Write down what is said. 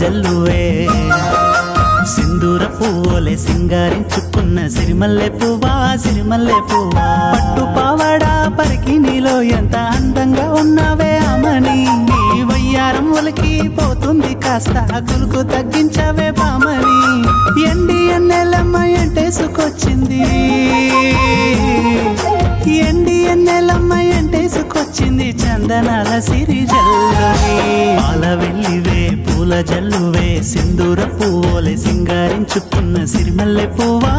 జల్లువే సింధూర పువ్వులే సింగారించుకున్న సిరిమల్లె పువ్వా సిరిమల్లె పువ్వా పట్టు పావడా పరికి నీలో ఎంత అందంగా ఉన్నావే అమని నీ వయ్యారం ఒలికి పోతుంది కాస్త కులుకు తగ్గించవే బామని ఎండి ఎన్నెలమ్మ ఎంటేసుకొచ్చింది ఎండి ఎన్నెలమ్మ ఎంటేసుకొచ్చింది చందనాల సిరి జల్లువే పాల వెళ్ళివే పూల జల్లువే సింధూర పువ్వులే సింగారించుకున్న సిరిమల్లె పువ్వా